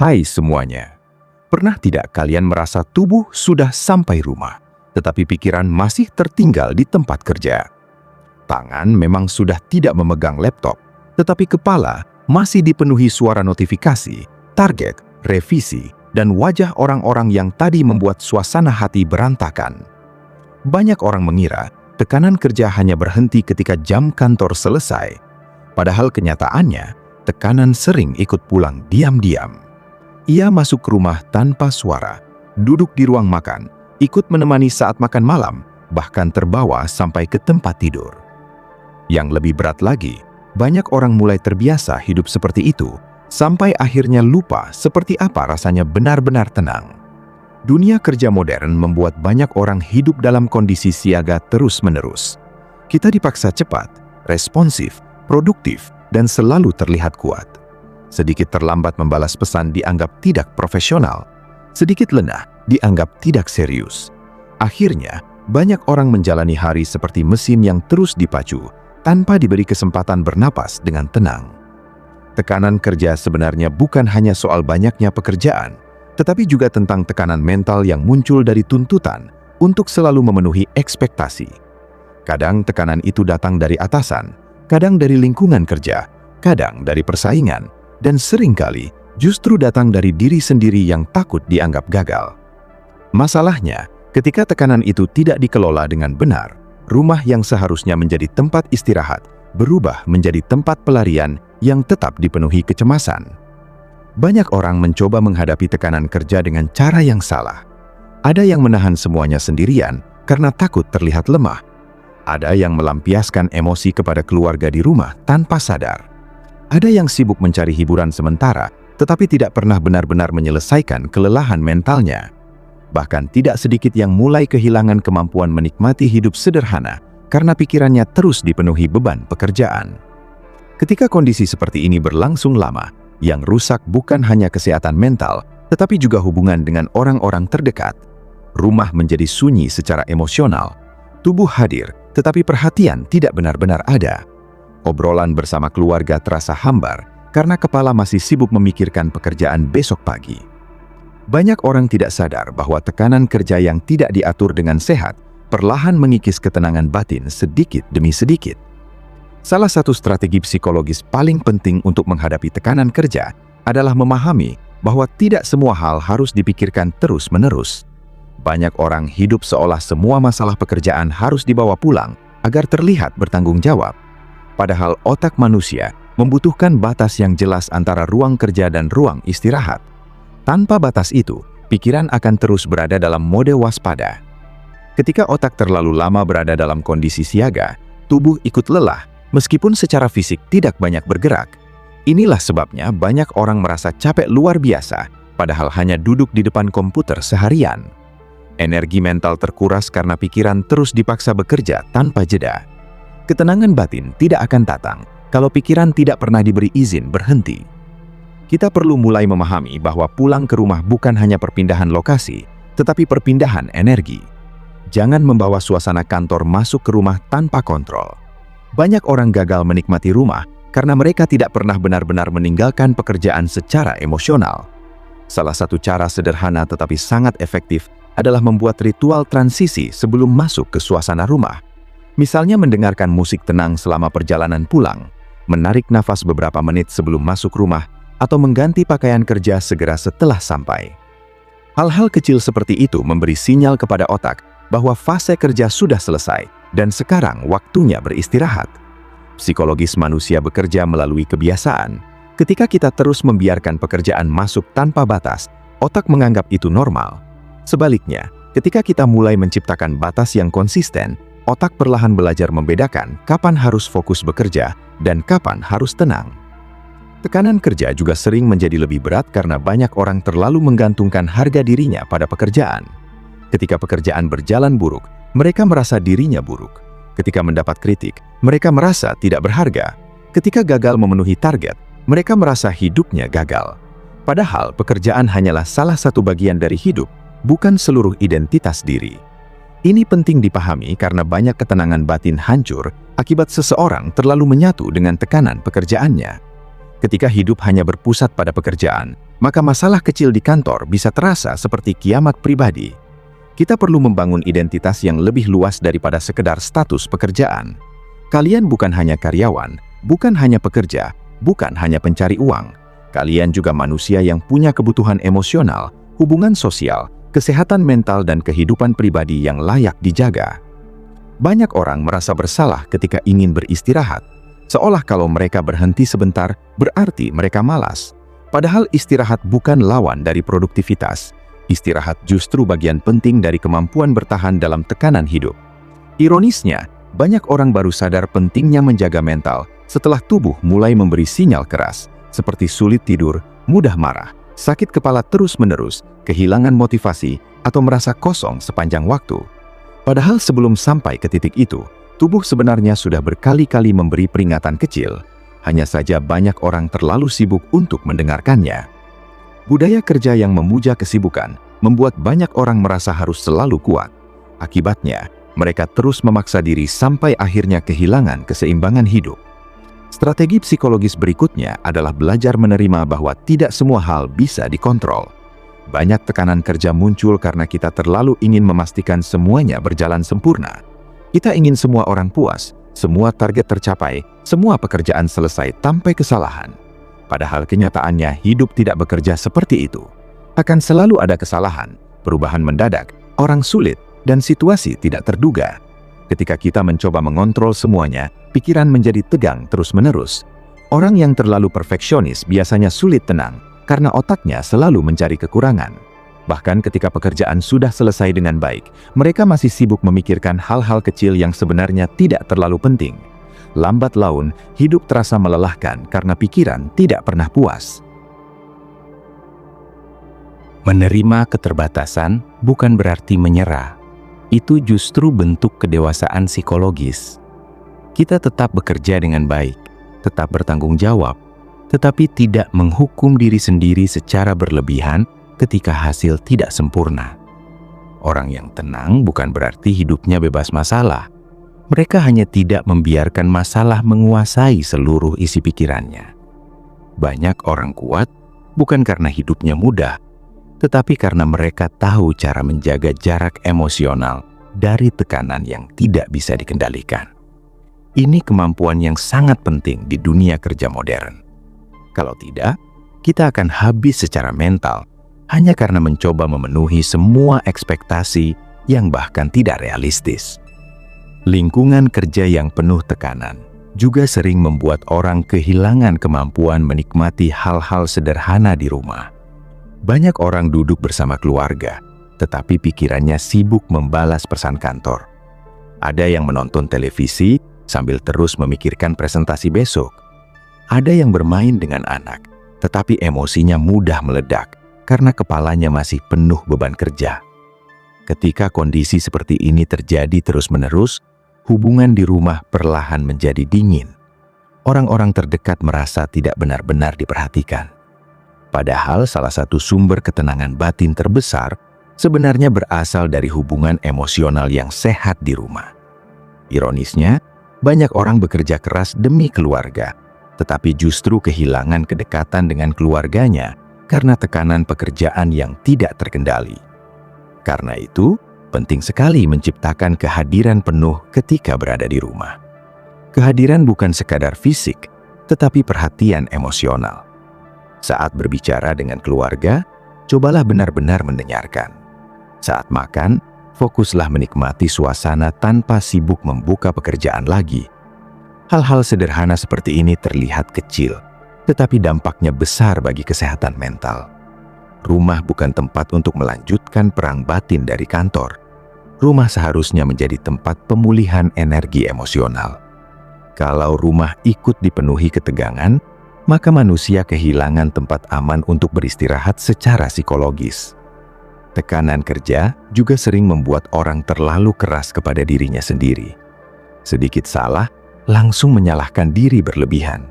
Hai semuanya, pernah tidak kalian merasa tubuh sudah sampai rumah, tetapi pikiran masih tertinggal di tempat kerja? Tangan memang sudah tidak memegang laptop, tetapi kepala masih dipenuhi suara notifikasi, target, revisi, dan wajah orang-orang yang tadi membuat suasana hati berantakan. Banyak orang mengira tekanan kerja hanya berhenti ketika jam kantor selesai, padahal kenyataannya tekanan sering ikut pulang diam-diam. Ia masuk ke rumah tanpa suara, duduk di ruang makan, ikut menemani saat makan malam, bahkan terbawa sampai ke tempat tidur. Yang lebih berat lagi, banyak orang mulai terbiasa hidup seperti itu, sampai akhirnya lupa seperti apa rasanya benar-benar tenang. Dunia kerja modern membuat banyak orang hidup dalam kondisi siaga terus-menerus. Kita dipaksa cepat, responsif, produktif, dan selalu terlihat kuat. Sedikit terlambat membalas pesan dianggap tidak profesional. Sedikit lengah dianggap tidak serius. Akhirnya, banyak orang menjalani hari seperti mesin yang terus dipacu, tanpa diberi kesempatan bernapas dengan tenang. Tekanan kerja sebenarnya bukan hanya soal banyaknya pekerjaan, tetapi juga tentang tekanan mental yang muncul dari tuntutan untuk selalu memenuhi ekspektasi. Kadang tekanan itu datang dari atasan, kadang dari lingkungan kerja, kadang dari persaingan, dan seringkali justru datang dari diri sendiri yang takut dianggap gagal. Masalahnya, ketika tekanan itu tidak dikelola dengan benar, rumah yang seharusnya menjadi tempat istirahat berubah menjadi tempat pelarian yang tetap dipenuhi kecemasan. Banyak orang mencoba menghadapi tekanan kerja dengan cara yang salah. Ada yang menahan semuanya sendirian karena takut terlihat lemah. Ada yang melampiaskan emosi kepada keluarga di rumah tanpa sadar. Ada yang sibuk mencari hiburan sementara, tetapi tidak pernah benar-benar menyelesaikan kelelahan mentalnya. Bahkan tidak sedikit yang mulai kehilangan kemampuan menikmati hidup sederhana karena pikirannya terus dipenuhi beban pekerjaan. Ketika kondisi seperti ini berlangsung lama, yang rusak bukan hanya kesehatan mental, tetapi juga hubungan dengan orang-orang terdekat. Rumah menjadi sunyi secara emosional. Tubuh hadir, tetapi perhatian tidak benar-benar ada. Obrolan bersama keluarga terasa hambar karena kepala masih sibuk memikirkan pekerjaan besok pagi. Banyak orang tidak sadar bahwa tekanan kerja yang tidak diatur dengan sehat perlahan mengikis ketenangan batin sedikit demi sedikit. Salah satu strategi psikologis paling penting untuk menghadapi tekanan kerja adalah memahami bahwa tidak semua hal harus dipikirkan terus-menerus. Banyak orang hidup seolah semua masalah pekerjaan harus dibawa pulang agar terlihat bertanggung jawab. Padahal otak manusia membutuhkan batas yang jelas antara ruang kerja dan ruang istirahat. Tanpa batas itu, pikiran akan terus berada dalam mode waspada. Ketika otak terlalu lama berada dalam kondisi siaga, tubuh ikut lelah meskipun secara fisik tidak banyak bergerak. Inilah sebabnya banyak orang merasa capek luar biasa, padahal hanya duduk di depan komputer seharian. Energi mental terkuras karena pikiran terus dipaksa bekerja tanpa jeda. Ketenangan batin tidak akan datang kalau pikiran tidak pernah diberi izin berhenti. Kita perlu mulai memahami bahwa pulang ke rumah bukan hanya perpindahan lokasi, tetapi perpindahan energi. Jangan membawa suasana kantor masuk ke rumah tanpa kontrol. Banyak orang gagal menikmati rumah karena mereka tidak pernah benar-benar meninggalkan pekerjaan secara emosional. Salah satu cara sederhana tetapi sangat efektif adalah membuat ritual transisi sebelum masuk ke suasana rumah. Misalnya mendengarkan musik tenang selama perjalanan pulang, menarik nafas beberapa menit sebelum masuk rumah, atau mengganti pakaian kerja segera setelah sampai. Hal-hal kecil seperti itu memberi sinyal kepada otak bahwa fase kerja sudah selesai dan sekarang waktunya beristirahat. Psikologis manusia bekerja melalui kebiasaan. Ketika kita terus membiarkan pekerjaan masuk tanpa batas, otak menganggap itu normal. Sebaliknya, ketika kita mulai menciptakan batas yang konsisten, otak perlahan belajar membedakan kapan harus fokus bekerja dan kapan harus tenang. Tekanan kerja juga sering menjadi lebih berat karena banyak orang terlalu menggantungkan harga dirinya pada pekerjaan. Ketika pekerjaan berjalan buruk, mereka merasa dirinya buruk. Ketika mendapat kritik, mereka merasa tidak berharga. Ketika gagal memenuhi target, mereka merasa hidupnya gagal. Padahal pekerjaan hanyalah salah satu bagian dari hidup, bukan seluruh identitas diri. Ini penting dipahami karena banyak ketenangan batin hancur akibat seseorang terlalu menyatu dengan tekanan pekerjaannya. Ketika hidup hanya berpusat pada pekerjaan, maka masalah kecil di kantor bisa terasa seperti kiamat pribadi. Kita perlu membangun identitas yang lebih luas daripada sekedar status pekerjaan. Kalian bukan hanya karyawan, bukan hanya pekerja, bukan hanya pencari uang. Kalian juga manusia yang punya kebutuhan emosional, hubungan sosial, kesehatan mental, dan kehidupan pribadi yang layak dijaga. Banyak orang merasa bersalah ketika ingin beristirahat, seolah kalau mereka berhenti sebentar berarti mereka malas. Padahal istirahat bukan lawan dari produktivitas. Istirahat justru bagian penting dari kemampuan bertahan dalam tekanan hidup. Ironisnya, banyak orang baru sadar pentingnya menjaga mental setelah tubuh mulai memberi sinyal keras, seperti sulit tidur, mudah marah, sakit kepala terus-menerus, kehilangan motivasi, atau merasa kosong sepanjang waktu. Padahal sebelum sampai ke titik itu, tubuh sebenarnya sudah berkali-kali memberi peringatan kecil. Hanya saja banyak orang terlalu sibuk untuk mendengarkannya. Budaya kerja yang memuja kesibukan membuat banyak orang merasa harus selalu kuat. Akibatnya, mereka terus memaksa diri sampai akhirnya kehilangan keseimbangan hidup. Strategi psikologis berikutnya adalah belajar menerima bahwa tidak semua hal bisa dikontrol. Banyak tekanan kerja muncul karena kita terlalu ingin memastikan semuanya berjalan sempurna. Kita ingin semua orang puas, semua target tercapai, semua pekerjaan selesai tanpa kesalahan. Padahal kenyataannya hidup tidak bekerja seperti itu. Akan selalu ada kesalahan, perubahan mendadak, orang sulit, dan situasi tidak terduga. Ketika kita mencoba mengontrol semuanya, pikiran menjadi tegang terus-menerus. Orang yang terlalu perfeksionis biasanya sulit tenang karena otaknya selalu mencari kekurangan. Bahkan ketika pekerjaan sudah selesai dengan baik, mereka masih sibuk memikirkan hal-hal kecil yang sebenarnya tidak terlalu penting. Lambat laun, hidup terasa melelahkan karena pikiran tidak pernah puas. Menerima keterbatasan bukan berarti menyerah. Itu justru bentuk kedewasaan psikologis. Kita tetap bekerja dengan baik, tetap bertanggung jawab, tetapi tidak menghukum diri sendiri secara berlebihan ketika hasil tidak sempurna. Orang yang tenang bukan berarti hidupnya bebas masalah. Mereka hanya tidak membiarkan masalah menguasai seluruh isi pikirannya. Banyak orang kuat bukan karena hidupnya mudah, tetapi karena mereka tahu cara menjaga jarak emosional dari tekanan yang tidak bisa dikendalikan. Ini kemampuan yang sangat penting di dunia kerja modern. Kalau tidak, kita akan habis secara mental hanya karena mencoba memenuhi semua ekspektasi yang bahkan tidak realistis. Lingkungan kerja yang penuh tekanan juga sering membuat orang kehilangan kemampuan menikmati hal-hal sederhana di rumah. Banyak orang duduk bersama keluarga, tetapi pikirannya sibuk membalas pesan kantor. Ada yang menonton televisi sambil terus memikirkan presentasi besok. Ada yang bermain dengan anak, tetapi emosinya mudah meledak karena kepalanya masih penuh beban kerja. Ketika kondisi seperti ini terjadi terus-menerus, hubungan di rumah perlahan menjadi dingin. Orang-orang terdekat merasa tidak benar-benar diperhatikan. Padahal salah satu sumber ketenangan batin terbesar sebenarnya berasal dari hubungan emosional yang sehat di rumah. Ironisnya, banyak orang bekerja keras demi keluarga, tetapi justru kehilangan kedekatan dengan keluarganya karena tekanan pekerjaan yang tidak terkendali. Karena itu, penting sekali menciptakan kehadiran penuh ketika berada di rumah. Kehadiran bukan sekadar fisik, tetapi perhatian emosional. Saat berbicara dengan keluarga, cobalah benar-benar mendengarkan. Saat makan, fokuslah menikmati suasana tanpa sibuk membuka pekerjaan lagi. Hal-hal sederhana seperti ini terlihat kecil, tetapi dampaknya besar bagi kesehatan mental. Rumah bukan tempat untuk melanjutkan perang batin dari kantor. Rumah seharusnya menjadi tempat pemulihan energi emosional. Kalau rumah ikut dipenuhi ketegangan, maka manusia kehilangan tempat aman untuk beristirahat secara psikologis. Tekanan kerja juga sering membuat orang terlalu keras kepada dirinya sendiri. Sedikit salah, langsung menyalahkan diri berlebihan.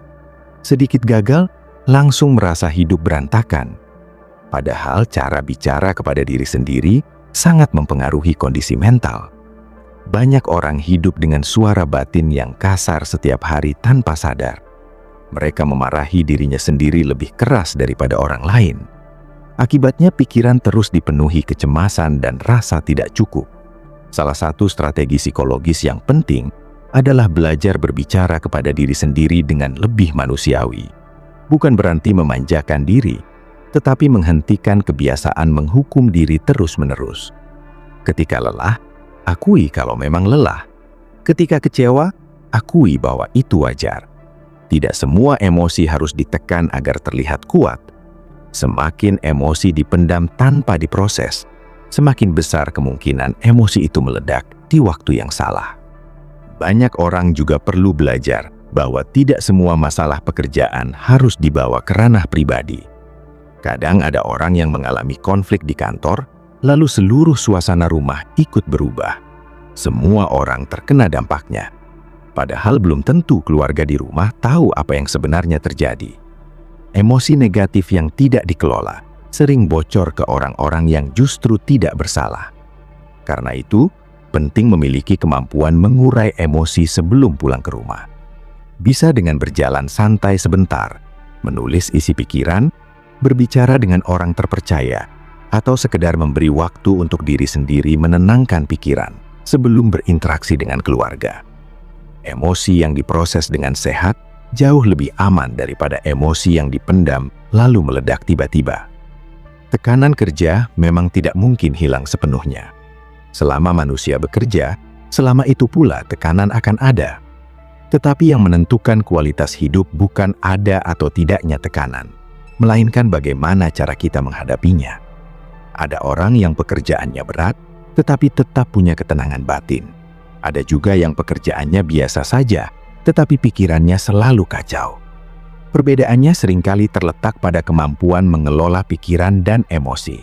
Sedikit gagal, langsung merasa hidup berantakan. Padahal cara bicara kepada diri sendiri sangat mempengaruhi kondisi mental. Banyak orang hidup dengan suara batin yang kasar setiap hari tanpa sadar. Mereka memarahi dirinya sendiri lebih keras daripada orang lain. Akibatnya pikiran terus dipenuhi kecemasan dan rasa tidak cukup. Salah satu strategi psikologis yang penting adalah belajar berbicara kepada diri sendiri dengan lebih manusiawi. Bukan berarti memanjakan diri, tetapi menghentikan kebiasaan menghukum diri terus-menerus. Ketika lelah, akui kalau memang lelah. Ketika kecewa, akui bahwa itu wajar. Tidak semua emosi harus ditekan agar terlihat kuat. Semakin emosi dipendam tanpa diproses, semakin besar kemungkinan emosi itu meledak di waktu yang salah. Banyak orang juga perlu belajar bahwa tidak semua masalah pekerjaan harus dibawa ke ranah pribadi. Kadang ada orang yang mengalami konflik di kantor, lalu seluruh suasana rumah ikut berubah. Semua orang terkena dampaknya. Padahal belum tentu keluarga di rumah tahu apa yang sebenarnya terjadi. Emosi negatif yang tidak dikelola sering bocor ke orang-orang yang justru tidak bersalah. Karena itu, penting memiliki kemampuan mengurai emosi sebelum pulang ke rumah. Bisa dengan berjalan santai sebentar, menulis isi pikiran, berbicara dengan orang terpercaya, atau sekedar memberi waktu untuk diri sendiri menenangkan pikiran sebelum berinteraksi dengan keluarga. Emosi yang diproses dengan sehat jauh lebih aman daripada emosi yang dipendam lalu meledak tiba-tiba. Tekanan kerja memang tidak mungkin hilang sepenuhnya. Selama manusia bekerja, selama itu pula tekanan akan ada. Tetapi yang menentukan kualitas hidup bukan ada atau tidaknya tekanan, melainkan bagaimana cara kita menghadapinya. Ada orang yang pekerjaannya berat, tetapi tetap punya ketenangan batin. Ada juga yang pekerjaannya biasa saja, tetapi pikirannya selalu kacau. Perbedaannya seringkali terletak pada kemampuan mengelola pikiran dan emosi.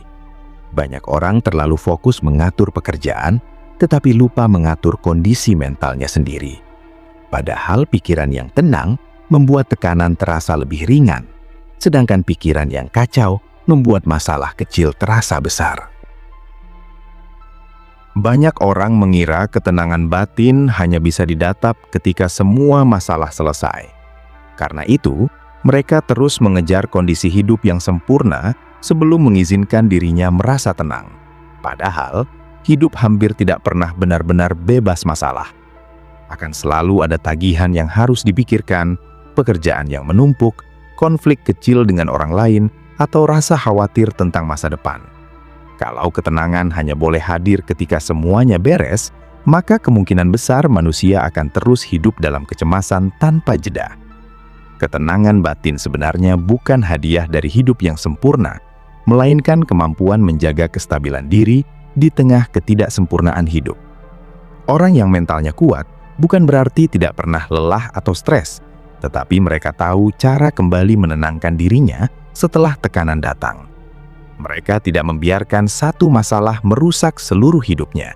Banyak orang terlalu fokus mengatur pekerjaan, tetapi lupa mengatur kondisi mentalnya sendiri. Padahal pikiran yang tenang membuat tekanan terasa lebih ringan, sedangkan pikiran yang kacau membuat masalah kecil terasa besar. Banyak orang mengira ketenangan batin hanya bisa didapat ketika semua masalah selesai. Karena itu, mereka terus mengejar kondisi hidup yang sempurna sebelum mengizinkan dirinya merasa tenang. Padahal, hidup hampir tidak pernah benar-benar bebas masalah. Akan selalu ada tagihan yang harus dipikirkan, pekerjaan yang menumpuk, konflik kecil dengan orang lain, atau rasa khawatir tentang masa depan. Kalau ketenangan hanya boleh hadir ketika semuanya beres, maka kemungkinan besar manusia akan terus hidup dalam kecemasan tanpa jeda. Ketenangan batin sebenarnya bukan hadiah dari hidup yang sempurna, melainkan kemampuan menjaga kestabilan diri di tengah ketidaksempurnaan hidup. Orang yang mentalnya kuat bukan berarti tidak pernah lelah atau stres, tetapi mereka tahu cara kembali menenangkan dirinya setelah tekanan datang. Mereka tidak membiarkan satu masalah merusak seluruh hidupnya.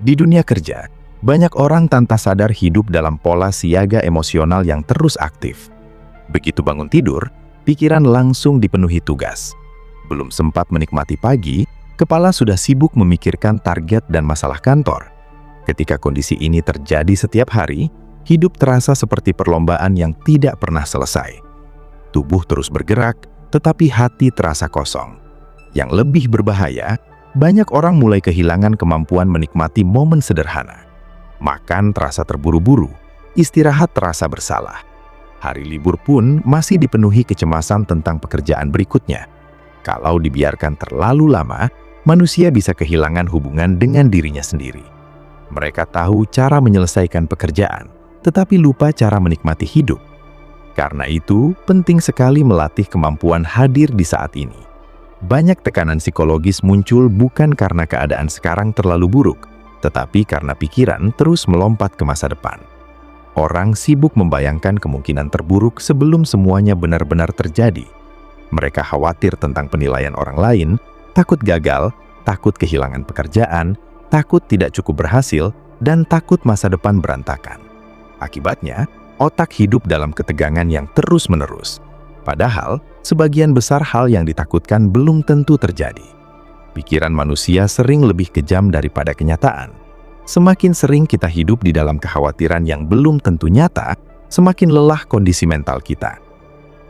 Di dunia kerja, banyak orang tanpa sadar hidup dalam pola siaga emosional yang terus aktif. Begitu bangun tidur, pikiran langsung dipenuhi tugas. Belum sempat menikmati pagi, kepala sudah sibuk memikirkan target dan masalah kantor. Ketika kondisi ini terjadi setiap hari, hidup terasa seperti perlombaan yang tidak pernah selesai. Tubuh terus bergerak, tetapi hati terasa kosong. Yang lebih berbahaya, banyak orang mulai kehilangan kemampuan menikmati momen sederhana. Makan terasa terburu-buru, istirahat terasa bersalah. Hari libur pun masih dipenuhi kecemasan tentang pekerjaan berikutnya. Kalau dibiarkan terlalu lama, manusia bisa kehilangan hubungan dengan dirinya sendiri. Mereka tahu cara menyelesaikan pekerjaan, tetapi lupa cara menikmati hidup. Karena itu, penting sekali melatih kemampuan hadir di saat ini. Banyak tekanan psikologis muncul bukan karena keadaan sekarang terlalu buruk, tetapi karena pikiran terus melompat ke masa depan. Orang sibuk membayangkan kemungkinan terburuk sebelum semuanya benar-benar terjadi. Mereka khawatir tentang penilaian orang lain, takut gagal, takut kehilangan pekerjaan, takut tidak cukup berhasil, dan takut masa depan berantakan. Akibatnya, otak hidup dalam ketegangan yang terus-menerus. Padahal, sebagian besar hal yang ditakutkan belum tentu terjadi. Pikiran manusia sering lebih kejam daripada kenyataan. Semakin sering kita hidup di dalam kekhawatiran yang belum tentu nyata, semakin lelah kondisi mental kita.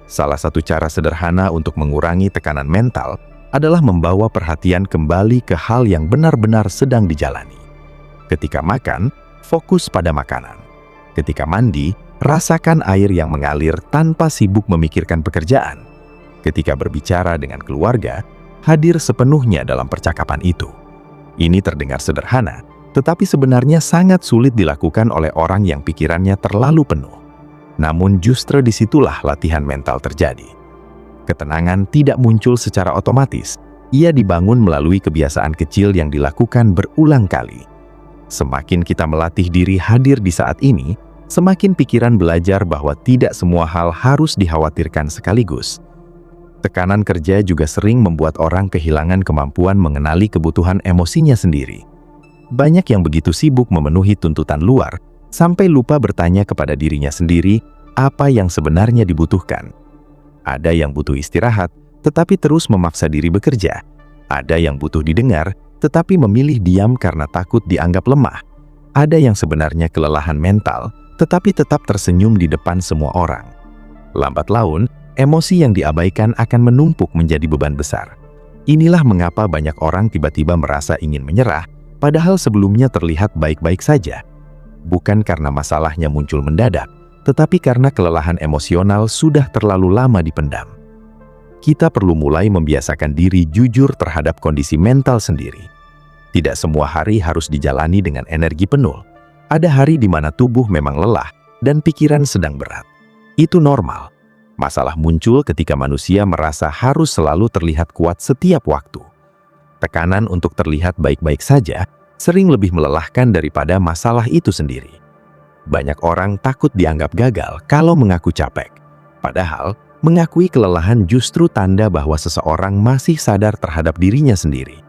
Salah satu cara sederhana untuk mengurangi tekanan mental adalah membawa perhatian kembali ke hal yang benar-benar sedang dijalani. Ketika makan, fokus pada makanan. Ketika mandi, rasakan air yang mengalir tanpa sibuk memikirkan pekerjaan. Ketika berbicara dengan keluarga, hadir sepenuhnya dalam percakapan itu. Ini terdengar sederhana, tetapi sebenarnya sangat sulit dilakukan oleh orang yang pikirannya terlalu penuh. Namun justru disitulah latihan mental terjadi. Ketenangan tidak muncul secara otomatis, ia dibangun melalui kebiasaan kecil yang dilakukan berulang kali. Semakin kita melatih diri hadir di saat ini, semakin pikiran belajar bahwa tidak semua hal harus dikhawatirkan sekaligus. Tekanan kerja juga sering membuat orang kehilangan kemampuan mengenali kebutuhan emosinya sendiri. Banyak yang begitu sibuk memenuhi tuntutan luar, sampai lupa bertanya kepada dirinya sendiri apa yang sebenarnya dibutuhkan. Ada yang butuh istirahat, tetapi terus memaksa diri bekerja. Ada yang butuh didengar, tetapi memilih diam karena takut dianggap lemah. Ada yang sebenarnya kelelahan mental, tetapi tetap tersenyum di depan semua orang. Lambat laun, emosi yang diabaikan akan menumpuk menjadi beban besar. Inilah mengapa banyak orang tiba-tiba merasa ingin menyerah, padahal sebelumnya terlihat baik-baik saja. Bukan karena masalahnya muncul mendadak, tetapi karena kelelahan emosional sudah terlalu lama dipendam. Kita perlu mulai membiasakan diri jujur terhadap kondisi mental sendiri. Tidak semua hari harus dijalani dengan energi penuh. Ada hari di mana tubuh memang lelah dan pikiran sedang berat. Itu normal. Masalah muncul ketika manusia merasa harus selalu terlihat kuat setiap waktu. Tekanan untuk terlihat baik-baik saja sering lebih melelahkan daripada masalah itu sendiri. Banyak orang takut dianggap gagal kalau mengaku capek. Padahal, mengakui kelelahan justru tanda bahwa seseorang masih sadar terhadap dirinya sendiri.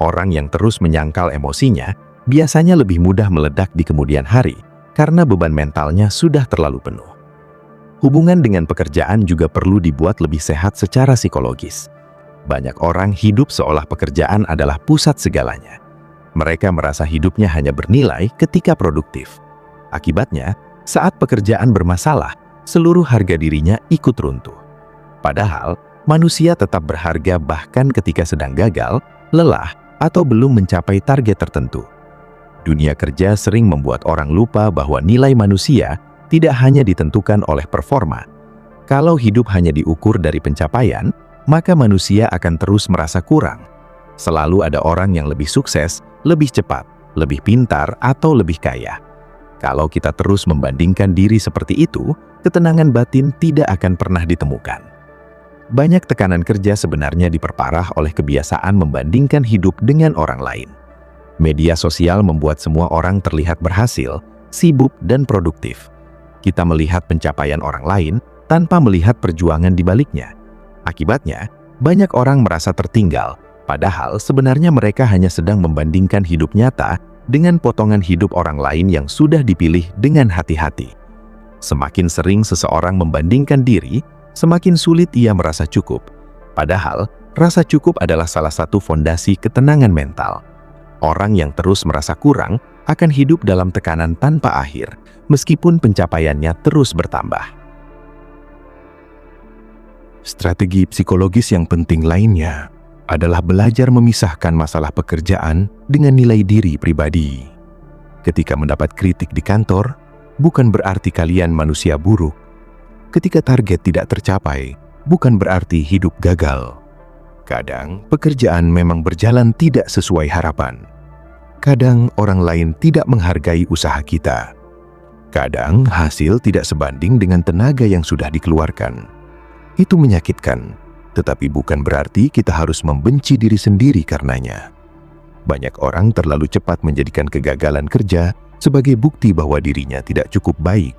Orang yang terus menyangkal emosinya biasanya lebih mudah meledak di kemudian hari karena beban mentalnya sudah terlalu penuh. Hubungan dengan pekerjaan juga perlu dibuat lebih sehat secara psikologis. Banyak orang hidup seolah pekerjaan adalah pusat segalanya. Mereka merasa hidupnya hanya bernilai ketika produktif. Akibatnya, saat pekerjaan bermasalah, seluruh harga dirinya ikut runtuh. Padahal, manusia tetap berharga bahkan ketika sedang gagal, lelah, atau belum mencapai target tertentu. Dunia kerja sering membuat orang lupa bahwa nilai manusia tidak hanya ditentukan oleh performa. Kalau hidup hanya diukur dari pencapaian, maka manusia akan terus merasa kurang. Selalu ada orang yang lebih sukses, lebih cepat, lebih pintar, atau lebih kaya. Kalau kita terus membandingkan diri seperti itu, ketenangan batin tidak akan pernah ditemukan. Banyak tekanan kerja sebenarnya diperparah oleh kebiasaan membandingkan hidup dengan orang lain. Media sosial membuat semua orang terlihat berhasil, sibuk, dan produktif. Kita melihat pencapaian orang lain tanpa melihat perjuangan di baliknya. Akibatnya, banyak orang merasa tertinggal, padahal sebenarnya mereka hanya sedang membandingkan hidup nyata dengan potongan hidup orang lain yang sudah dipilih dengan hati-hati. Semakin sering seseorang membandingkan diri, semakin sulit ia merasa cukup. Padahal, rasa cukup adalah salah satu fondasi ketenangan mental. Orang yang terus merasa kurang akan hidup dalam tekanan tanpa akhir, meskipun pencapaiannya terus bertambah. Strategi psikologis yang penting lainnya adalah belajar memisahkan masalah pekerjaan dengan nilai diri pribadi. Ketika mendapat kritik di kantor, bukan berarti kalian manusia buruk. Ketika target tidak tercapai, bukan berarti hidup gagal. Kadang, pekerjaan memang berjalan tidak sesuai harapan. Kadang, orang lain tidak menghargai usaha kita. Kadang, hasil tidak sebanding dengan tenaga yang sudah dikeluarkan. Itu menyakitkan. Tetapi bukan berarti kita harus membenci diri sendiri karenanya. Banyak orang terlalu cepat menjadikan kegagalan kerja sebagai bukti bahwa dirinya tidak cukup baik.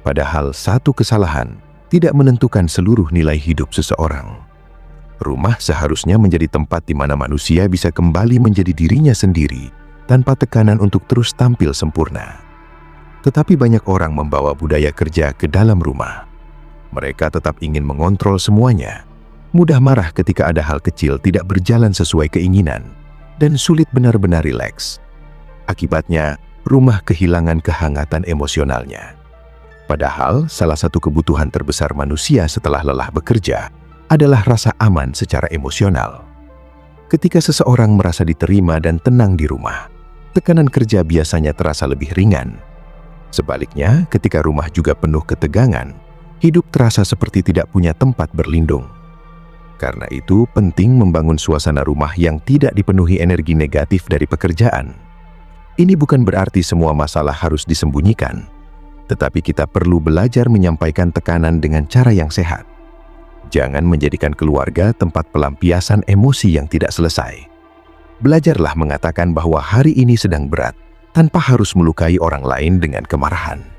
Padahal satu kesalahan tidak menentukan seluruh nilai hidup seseorang. Rumah seharusnya menjadi tempat di mana manusia bisa kembali menjadi dirinya sendiri tanpa tekanan untuk terus tampil sempurna. Tetapi banyak orang membawa budaya kerja ke dalam rumah. Mereka tetap ingin mengontrol semuanya. Mudah marah ketika ada hal kecil tidak berjalan sesuai keinginan, dan sulit benar-benar rileks. Akibatnya, rumah kehilangan kehangatan emosionalnya. Padahal salah satu kebutuhan terbesar manusia setelah lelah bekerja adalah rasa aman secara emosional. Ketika seseorang merasa diterima dan tenang di rumah, tekanan kerja biasanya terasa lebih ringan. Sebaliknya, ketika rumah juga penuh ketegangan, hidup terasa seperti tidak punya tempat berlindung. Karena itu, penting membangun suasana rumah yang tidak dipenuhi energi negatif dari pekerjaan. Ini bukan berarti semua masalah harus disembunyikan, tetapi kita perlu belajar menyampaikan tekanan dengan cara yang sehat. Jangan menjadikan keluarga tempat pelampiasan emosi yang tidak selesai. Belajarlah mengatakan bahwa hari ini sedang berat, tanpa harus melukai orang lain dengan kemarahan.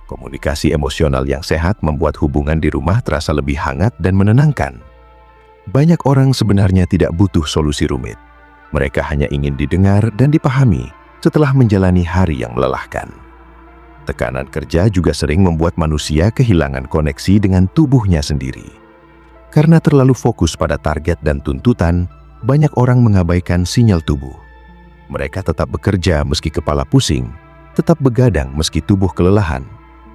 Komunikasi emosional yang sehat membuat hubungan di rumah terasa lebih hangat dan menenangkan. Banyak orang sebenarnya tidak butuh solusi rumit. Mereka hanya ingin didengar dan dipahami setelah menjalani hari yang melelahkan. Tekanan kerja juga sering membuat manusia kehilangan koneksi dengan tubuhnya sendiri. Karena terlalu fokus pada target dan tuntutan, banyak orang mengabaikan sinyal tubuh. Mereka tetap bekerja meski kepala pusing, tetap begadang meski tubuh kelelahan,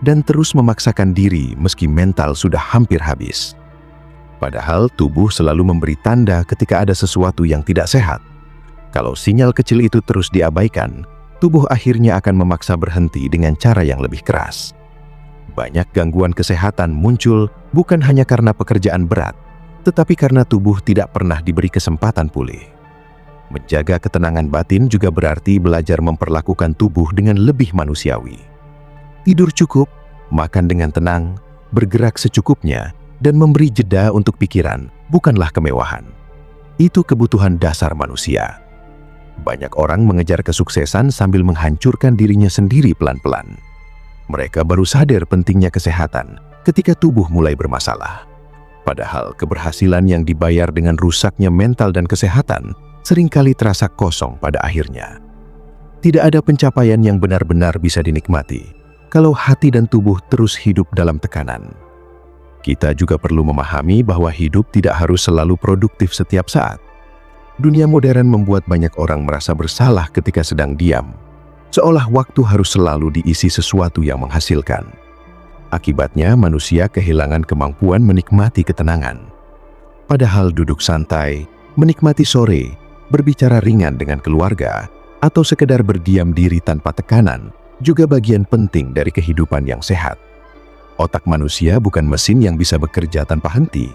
dan terus memaksakan diri meski mental sudah hampir habis. Padahal tubuh selalu memberi tanda ketika ada sesuatu yang tidak sehat. Kalau sinyal kecil itu terus diabaikan, tubuh akhirnya akan memaksa berhenti dengan cara yang lebih keras. Banyak gangguan kesehatan muncul bukan hanya karena pekerjaan berat, tetapi karena tubuh tidak pernah diberi kesempatan pulih. Menjaga ketenangan batin juga berarti belajar memperlakukan tubuh dengan lebih manusiawi. Tidur cukup, makan dengan tenang, bergerak secukupnya, dan memberi jeda untuk pikiran bukanlah kemewahan. Itu kebutuhan dasar manusia. Banyak orang mengejar kesuksesan sambil menghancurkan dirinya sendiri pelan-pelan. Mereka baru sadar pentingnya kesehatan ketika tubuh mulai bermasalah. Padahal keberhasilan yang dibayar dengan rusaknya mental dan kesehatan seringkali terasa kosong pada akhirnya. Tidak ada pencapaian yang benar-benar bisa dinikmati kalau hati dan tubuh terus hidup dalam tekanan. Kita juga perlu memahami bahwa hidup tidak harus selalu produktif setiap saat. Dunia modern membuat banyak orang merasa bersalah ketika sedang diam, seolah waktu harus selalu diisi sesuatu yang menghasilkan. Akibatnya, manusia kehilangan kemampuan menikmati ketenangan. Padahal duduk santai, menikmati sore, berbicara ringan dengan keluarga, atau sekedar berdiam diri tanpa tekanan, juga bagian penting dari kehidupan yang sehat. Otak manusia bukan mesin yang bisa bekerja tanpa henti.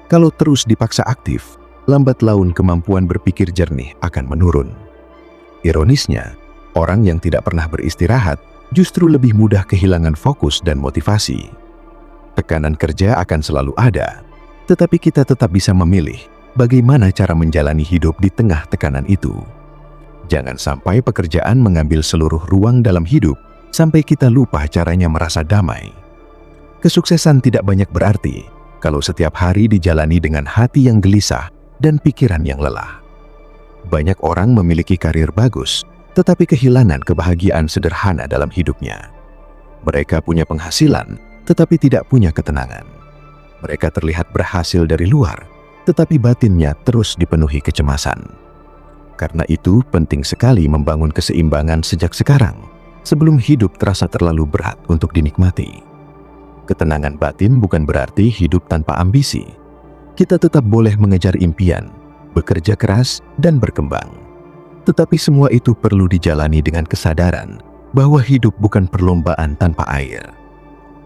Kalau terus dipaksa aktif, lambat laun kemampuan berpikir jernih akan menurun. Ironisnya, orang yang tidak pernah beristirahat justru lebih mudah kehilangan fokus dan motivasi. Tekanan kerja akan selalu ada, tetapi kita tetap bisa memilih bagaimana cara menjalani hidup di tengah tekanan itu. Jangan sampai pekerjaan mengambil seluruh ruang dalam hidup sampai kita lupa caranya merasa damai. Kesuksesan tidak banyak berarti kalau setiap hari dijalani dengan hati yang gelisah dan pikiran yang lelah. Banyak orang memiliki karir bagus, tetapi kehilangan kebahagiaan sederhana dalam hidupnya. Mereka punya penghasilan, tetapi tidak punya ketenangan. Mereka terlihat berhasil dari luar, tetapi batinnya terus dipenuhi kecemasan. Karena itu, penting sekali membangun keseimbangan sejak sekarang, sebelum hidup terasa terlalu berat untuk dinikmati. Ketenangan batin bukan berarti hidup tanpa ambisi. Kita tetap boleh mengejar impian, bekerja keras, dan berkembang. Tetapi semua itu perlu dijalani dengan kesadaran bahwa hidup bukan perlombaan tanpa air.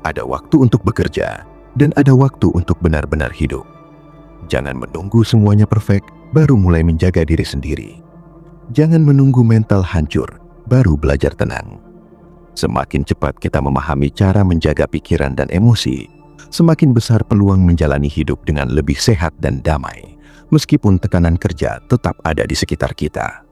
Ada waktu untuk bekerja, dan ada waktu untuk benar-benar hidup. Jangan menunggu semuanya perfect, baru mulai menjaga diri sendiri. Jangan menunggu mental hancur, baru belajar tenang. Semakin cepat kita memahami cara menjaga pikiran dan emosi, semakin besar peluang menjalani hidup dengan lebih sehat dan damai, meskipun tekanan kerja tetap ada di sekitar kita.